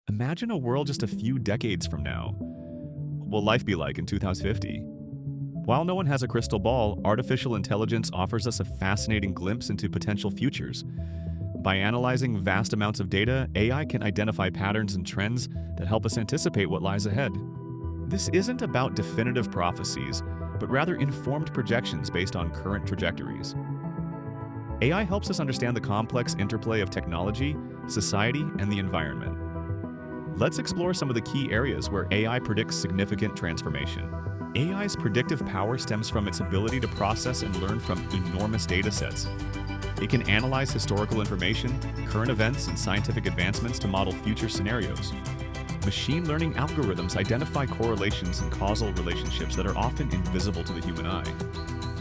Imagine a world just a few decades from now. What will life be like in 2050? While no one has a crystal ball, artificial intelligence offers us a fascinating glimpse into potential futures. By analyzing vast amounts of data, AI can identify patterns and trends that help us anticipate what lies ahead. This isn't about definitive prophecies, but rather informed projections based on current trajectories. AI helps us understand the complex interplay of technology, society, and the environment. Let's explore some of the key areas where AI predicts significant transformation. AI's predictive power stems from its ability to process and learn from enormous data sets. It can analyze historical information, current events, and scientific advancements to model future scenarios. Machine learning algorithms identify correlations and causal relationships that are often invisible to the human eye.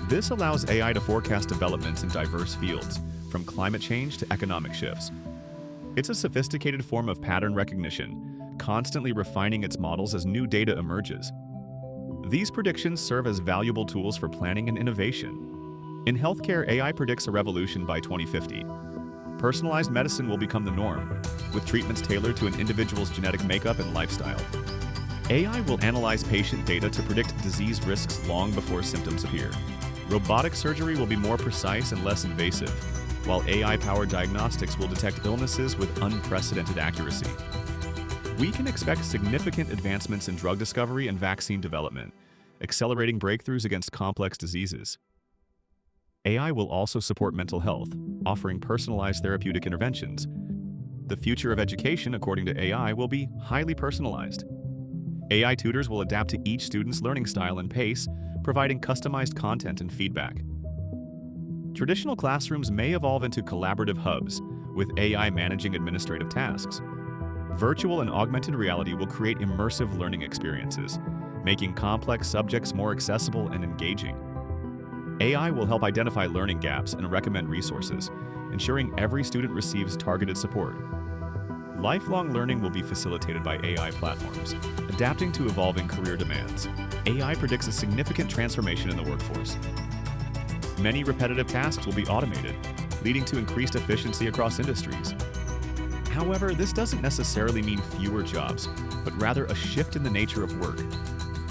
This allows AI to forecast developments in diverse fields, from climate change to economic shifts. It's a sophisticated form of pattern recognition, constantly refining its models as new data emerges. These predictions serve as valuable tools for planning and innovation. In healthcare, AI predicts a revolution by 2050. Personalized medicine will become the norm, with treatments tailored to an individual's genetic makeup and lifestyle. AI will analyze patient data to predict disease risks long before symptoms appear. Robotic surgery will be more precise and less invasive, while AI-powered diagnostics will detect illnesses with unprecedented accuracy. We can expect significant advancements in drug discovery and vaccine development, accelerating breakthroughs against complex diseases. AI will also support mental health, offering personalized therapeutic interventions. The future of education, according to AI, will be highly personalized. AI tutors will adapt to each student's learning style and pace, providing customized content and feedback. Traditional classrooms may evolve into collaborative hubs, with AI managing administrative tasks. Virtual and augmented reality will create immersive learning experiences, making complex subjects more accessible and engaging. AI will help identify learning gaps and recommend resources, ensuring every student receives targeted support. Lifelong learning will be facilitated by AI platforms, adapting to evolving career demands. AI predicts a significant transformation in the workforce. Many repetitive tasks will be automated, leading to increased efficiency across industries. However, this doesn't necessarily mean fewer jobs, but rather a shift in the nature of work.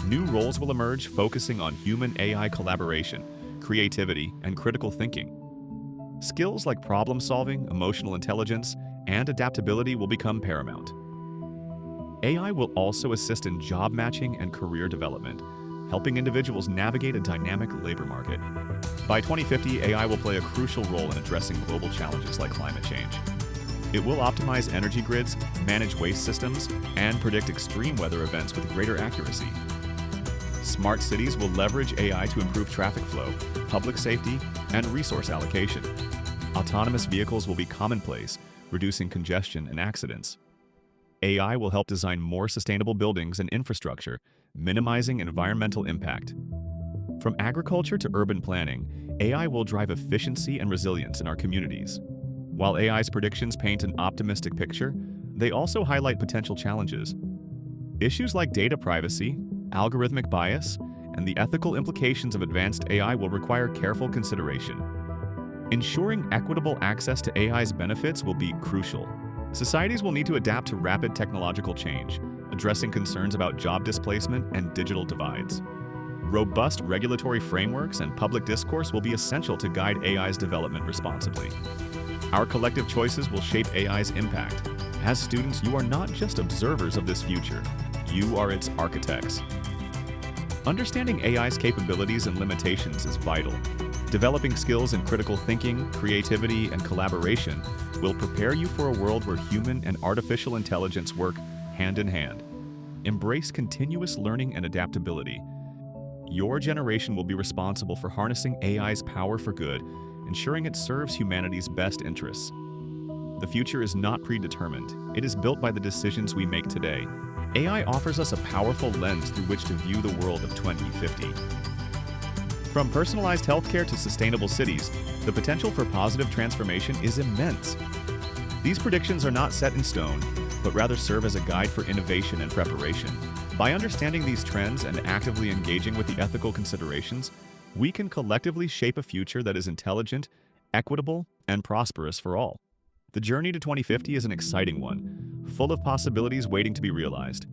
New roles will emerge focusing on human-AI collaboration, creativity, and critical thinking. Skills like problem-solving, emotional intelligence, and adaptability will become paramount. AI will also assist in job matching and career development, helping individuals navigate a dynamic labor market. By 2050, AI will play a crucial role in addressing global challenges like climate change. It will optimize energy grids, manage waste systems, and predict extreme weather events with greater accuracy. Smart cities will leverage AI to improve traffic flow, public safety, and resource allocation. Autonomous vehicles will be commonplace, reducing congestion and accidents. AI will help design more sustainable buildings and infrastructure, minimizing environmental impact. From agriculture to urban planning, AI will drive efficiency and resilience in our communities. While AI's predictions paint an optimistic picture, they also highlight potential challenges. Issues like data privacy, algorithmic bias, and the ethical implications of advanced AI will require careful consideration. Ensuring equitable access to AI's benefits will be crucial. Societies will need to adapt to rapid technological change, addressing concerns about job displacement and digital divides. Robust regulatory frameworks and public discourse will be essential to guide AI's development responsibly. Our collective choices will shape AI's impact. As students, you are not just observers of this future, you are its architects. Understanding AI's capabilities and limitations is vital. Developing skills in critical thinking, creativity, and collaboration will prepare you for a world where human and artificial intelligence work hand in hand. Embrace continuous learning and adaptability. Your generation will be responsible for harnessing AI's power for good, ensuring it serves humanity's best interests. The future is not predetermined. It is built by the decisions we make today. AI offers us a powerful lens through which to view the world of 2050. From personalized healthcare to sustainable cities, the potential for positive transformation is immense. These predictions are not set in stone, but rather serve as a guide for innovation and preparation. By understanding these trends and actively engaging with the ethical considerations, we can collectively shape a future that is intelligent, equitable, and prosperous for all. The journey to 2050 is an exciting one, full of possibilities waiting to be realized.